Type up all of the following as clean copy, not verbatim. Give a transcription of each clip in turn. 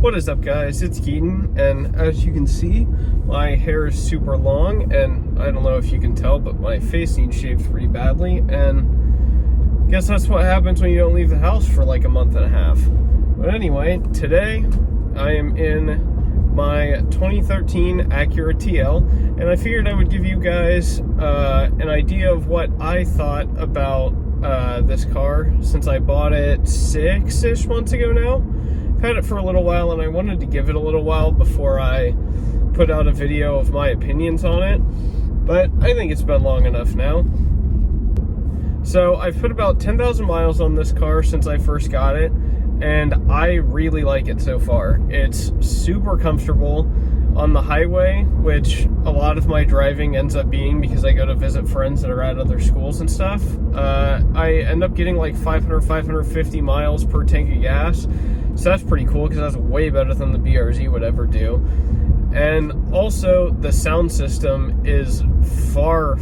What is up, guys? It's Keaton, and as you can see, my hair is super long, and I don't know if you can tell, but my face needs shaved pretty badly, and I guess that's what happens when you don't leave the house for like a month and a half. But anyway, today I am in my 2013 Acura TL, and I figured I would give you guys an idea of what I thought about this car since I bought it 6-ish months ago now. I've had it for a little while, and I wanted to give it a little while before I put out a video of my opinions on it, but I think it's been long enough now. So I've put about 10,000 miles on this car since I first got it, and I really like it so far. It's super comfortable on the highway, which a lot of my driving ends up being because I go to visit friends that are at other schools and stuff. I end up getting like 550 miles per tank of gas. So that's pretty cool because that's way better than the BRZ would ever do. And also the sound system is far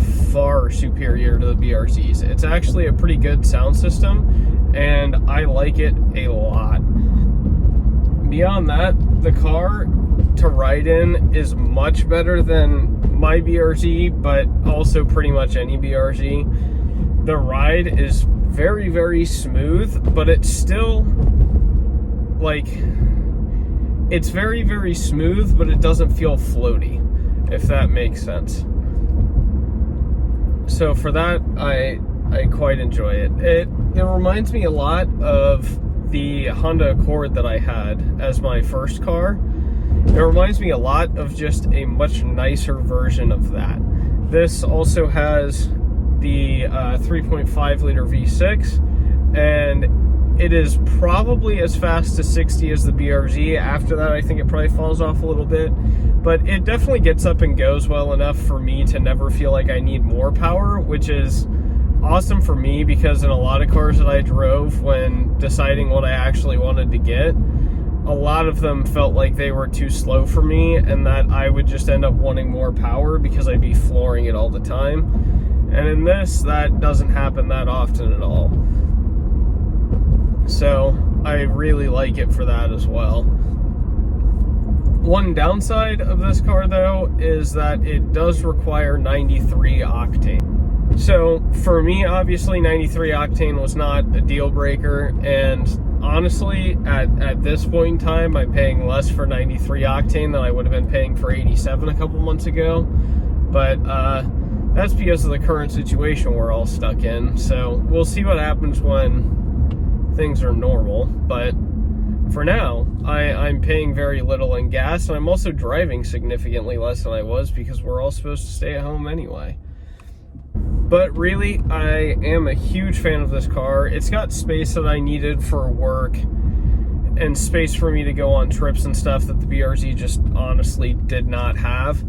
superior to the BRZs. It's actually a pretty good sound system, and I like it a lot. Beyond that, the car to ride in is much better than my BRZ, but also pretty much any BRZ. The ride is very smooth, but it's still like, it's very smooth, but it doesn't feel floaty, if that makes sense. So for that, I quite enjoy it. It reminds me a lot of the Honda Accord that I had as my first car. It reminds me a lot of just a much nicer version of that. This also has the 3.5 liter V6, and it is probably as fast to 60 as the BRZ. After that, I think it probably falls off a little bit, but it definitely gets up and goes well enough for me to never feel like I need more power, which is awesome for me because in a lot of cars that I drove when deciding what I actually wanted to get, a lot of them felt like they were too slow for me and that I would just end up wanting more power because I'd be flooring it all the time. And in this, that doesn't happen that often at all. So I really like it for that as well. One downside of this car, though, is that it does require 93 octane. So for me, obviously 93 octane was not a deal breaker, and honestly, at this point in time, I'm paying less for 93 octane than I would have been paying for 87 a couple months ago. But that's because of the current situation we're all stuck in. So we'll see what happens when things are normal. But for now, I'm paying very little in gas, and I'm also driving significantly less than I was because we're all supposed to stay at home anyway. But really, I am a huge fan of this car. It's got space that I needed for work and space for me to go on trips and stuff that the BRZ just honestly did not have.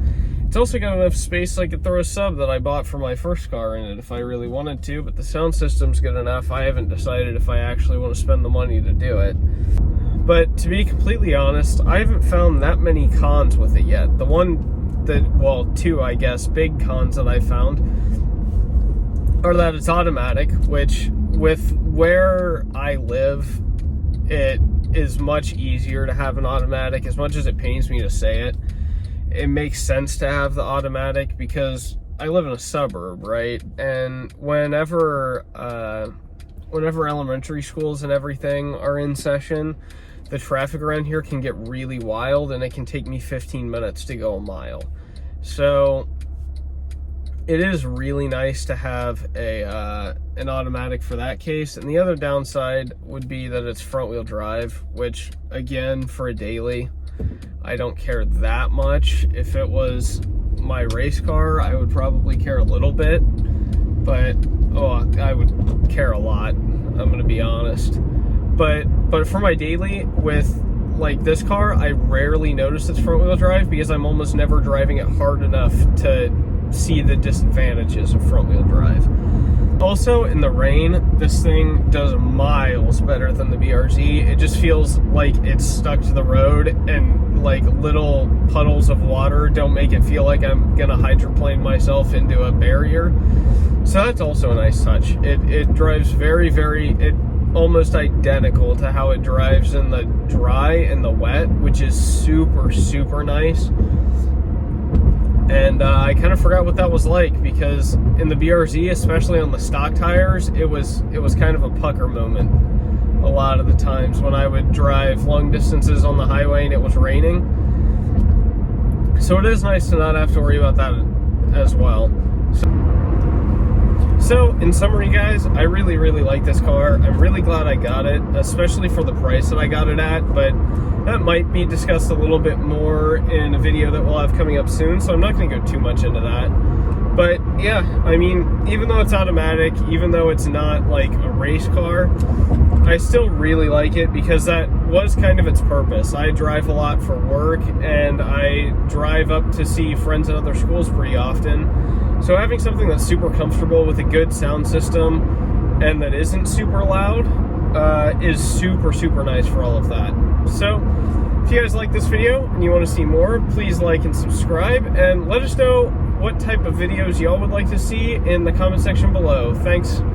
It's also got enough space I could throw a sub that I bought for my first car in it if I really wanted to, but the sound system's good enough. I haven't decided if I actually want to spend the money to do it. But to be completely honest, I haven't found that many cons with it yet. The one that, well, two, I guess, big cons that I found are that it's automatic, which with where I live, it is much easier to have an automatic. As much as it pains me to say it, it makes sense to have the automatic because I live in a suburb, right? And whenever elementary schools and everything are in session, the traffic around here can get really wild, and it can take me 15 minutes to go a mile. So it is really nice to have an automatic for that case. And the other downside would be that it's front wheel drive, which again, for a daily, I don't care that much. If it was my race car, I would probably care a little bit, but I would care a lot, I'm gonna be honest. But for my daily, with like this car, I rarely notice it's front wheel drive because I'm almost never driving it hard enough to see the disadvantages of front wheel drive. Also, in the rain, this thing does miles better than the BRZ. It just feels like it's stuck to the road, and like little puddles of water don't make it feel like I'm gonna hydroplane myself into a barrier. So that's also a nice touch. It drives very, almost identical to how it drives in the dry and the wet, which is super, super nice. And I kind of forgot what that was like, because in the BRZ, especially on the stock tires, it was kind of a pucker moment a lot of the times when I would drive long distances on the highway and it was raining. So it is nice to not have to worry about that as well. So in summary, guys, I really, really like this car. I'm really glad I got it, especially for the price that I got it at, but that might be discussed a little bit more in a video that we'll have coming up soon, so I'm not going to go too much into that. But yeah, I mean, even though it's automatic, even though it's not like a race car, I still really like it because that was kind of its purpose. I drive a lot for work, and I drive up to see friends at other schools pretty often. So having something that's super comfortable with a good sound system and that isn't super loud is super, super nice for all of that. So if you guys like this video and you want to see more, please like and subscribe, and let us know what type of videos y'all would like to see in the comment section below. Thanks.